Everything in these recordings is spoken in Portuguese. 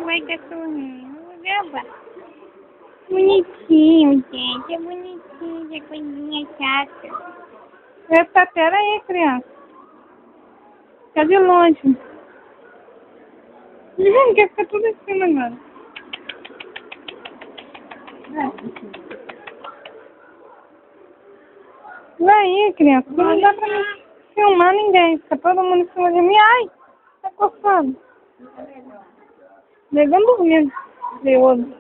vai estar sorrindo. Leva. Bonitinho, gente. É bonitinho. É coisinha chata. Essa pera aí, criança. Fica de longe. Quer ficar tudo em cima agora. Vai aí, criança. Não dá pra mim filmar ninguém. Fica todo mundo em cima de mim. Ai, tá coçando. Negando dormindo. Veoso.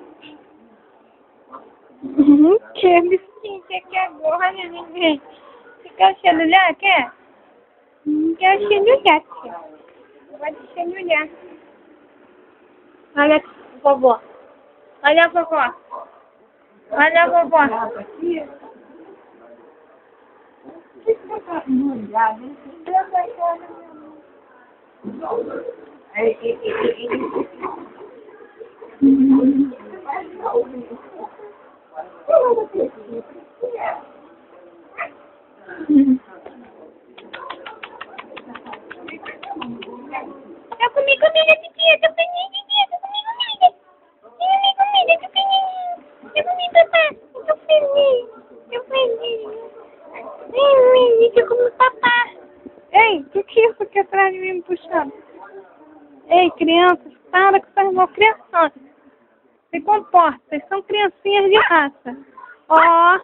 Que bichinho aqui agora, gente. Você quer o cheiro olhar? Quer? Quer o cheiro olhar, tia. Vai deixar ele olhar. Olha aqui, vovó. Olha a vovó. Olha a vovó. Eu comi comida, titia. Tô feliz, titia. Tô comi comida. Eu comi comida, tô feliz. Eu comi papá. Tô feliz. Tô feliz. Eu comi papá. Ei, o que é isso aqui atrás de mim me puxando? Ei, crianças, para com essas mãos. Crianças, se comporta. Vocês são criancinhas de raça. Ó.